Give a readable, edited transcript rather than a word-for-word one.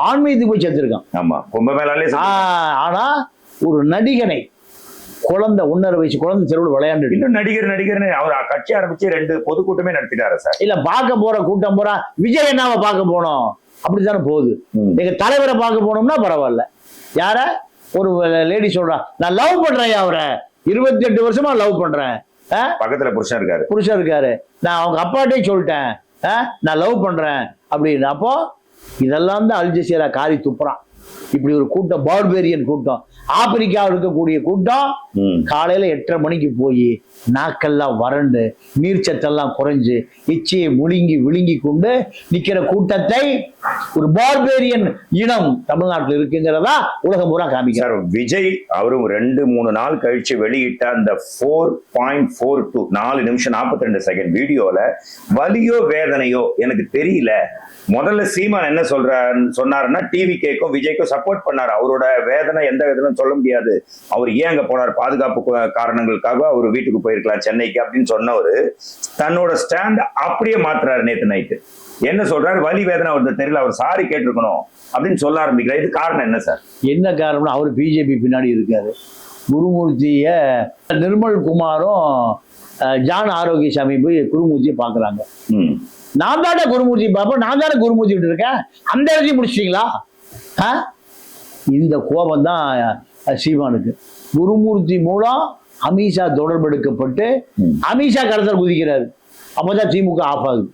ஆன்மீகத்துக்கு போய் சேர்த்திருக்கான். ஆமா, கும்பமேளாலே. ஆனா ஒரு நடிகனை குழந்தை 1.5 வயசு குழந்தை தெருவில் விளையாண்டு இன்னும் நடிகர் அவர் கட்சி ஆரம்பிச்சு 2 பொதுக்கூட்டமே நடத்திட்டாரு சார். இல்ல பார்க்க போற கூட்டம் போறா விஜய் அண்ணாவை பார்க்க போனோம் அப்படித்தானே போகுது. எங்க தலைவரை பார்க்க போனோம்னா பரவாயில்ல. யார ஒரு லேடி சொல்றா, நான் லவ் பண்றேன் அவரை 28 வருஷமா லவ் பண்றேன். பக்கத்துல புருஷன் இருக்காரு. நான் அவங்க அப்பாட்டே சொல்லிட்டேன் நான் லவ் பண்றேன் அப்படின்னு. அப்போ இதெல்லாம் தான் அல் ஜசீரா காரி துப்புறான். இப்படி ஒரு கூட்டம், பார்பேரியன் கூட்டம், ஆப்பிரிக்காவில் இருக்கக்கூடிய கூட்டம் காலையில 8:30 மணிக்கு போய் நாக்கெல்லாம் வறண்டு நீர்ச்சத்தெல்லாம் குறைஞ்சு எச்சியை விழுங்கி கொண்டு நிக்கிற கூட்டத்தை ஒரு பார்பேரியன் இனம் தமிழ்நாட்டில் இருக்குங்கிறதா உலகம் பூரா காமிக்கிறார். விஜய் அவரும் 2-3 நாள் கழிச்சு வெளியிட்ட அந்த 4.42 4 நிமிஷம் 42 செகண்ட் வீடியோல வலியோ வேதனையோ எனக்கு தெரியல. முதல்ல சீமான் என்ன சொன்னாருன்னா டிவி கேக்கும் விஜய்க்கும் சப்போர்ட் பண்ணாரு. அவரோட வேதனை எந்த வேதனை சொல்ல முடியாது. அவர் ஏன் அங்க போனார், பாதுகாப்பு காரணங்களுக்காக அவர் வீட்டுக்கு போயிருக்கலாம் சென்னைக்கு அப்படின்னு சொன்னவரு தன்னோட ஸ்டாண்ட் அப்படியே மாத்துறாரு. நேத்து நைட்டு என்ன சொல்றாரு, வலி வேதனை அவருக்கு தெரியல, அவர் சாரி கேட்டிருக்கணும் அப்படின்னு சொல்ல ஆரம்பிக்கிறார். இது காரணம் என்ன சார்? என்ன காரணம்னா அவர் பிஜேபி பின்னாடி இருக்காரு. குருமூர்த்திய நிர்மல் குமாரும் ஜான் ஆரோக்கியசாமி போய் குருமூர்த்தியை பாக்குறாங்க. நான் தானே குருமூர்த்தி பாப்பேன், நான் தானே குருமூர்த்தி விட்டு இருக்கேன், அந்த இடத்தையும் முடிச்சிட்டீங்களா? இந்த கோபம் தான் சீமானுக்கு. குருமூர்த்தி மூலம் அமித்ஷா தொடர்பு எடுக்கப்பட்டு அமித்ஷா கடத்தல் குதிக்கிறாரு. அப்பதான் திமுக ஆஃப் ஆகுது.